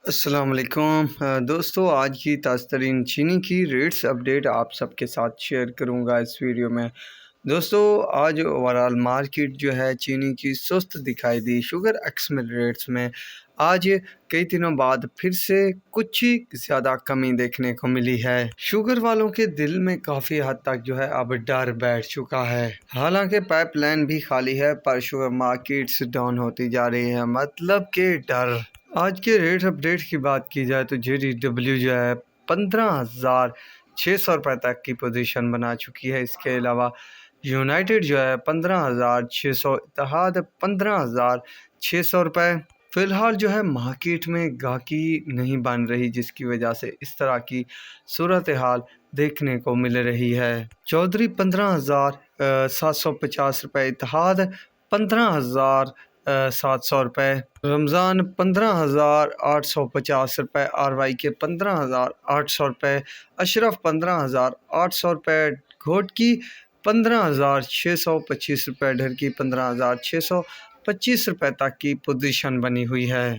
السلام علیکم دوستو، آج کی تازہ ترین چینی کی ریٹس اپڈیٹ آپ سب کے ساتھ شیئر کروں گا اس ویڈیو میں۔ دوستو، آج اوورال مارکیٹ جو ہے چینی کی سست دکھائی دی شوگر ایکسمل ریٹس میں۔ آج کئی دنوں بعد پھر سے کچھ ہی زیادہ کمی دیکھنے کو ملی ہے۔ شوگر والوں کے دل میں کافی حد تک جو ہے اب ڈر بیٹھ چکا ہے۔ حالانکہ پائپ لائن بھی خالی ہے پر شوگر مارکیٹس ڈاؤن ہوتی جا رہی ہے، مطلب کہ ڈر۔ آج کے ریٹ اپڈیٹ کی بات کی جائے تو JDW جو ہے 15,600 روپے تک کی پوزیشن بنا چکی ہے۔ اس کے علاوہ یونائٹڈ جو ہے 15,600، اتحاد 15,600 روپے۔ فی الحال جو ہے مارکیٹ میں گاہکی نہیں بن رہی، جس کی وجہ سے اس طرح کی صورتحال دیکھنے کو مل رہی ہے۔ چودھری 15,750 روپے، اتحاد 15,700 روپے، رمضان 15,850 روپے، RY کے 15,800 روپے، اشرف 15,800 روپے، گھوٹکی 15,625 روپے، ڈھرکی 15,625 روپے تک کی پوزیشن بنی ہوئی ہے۔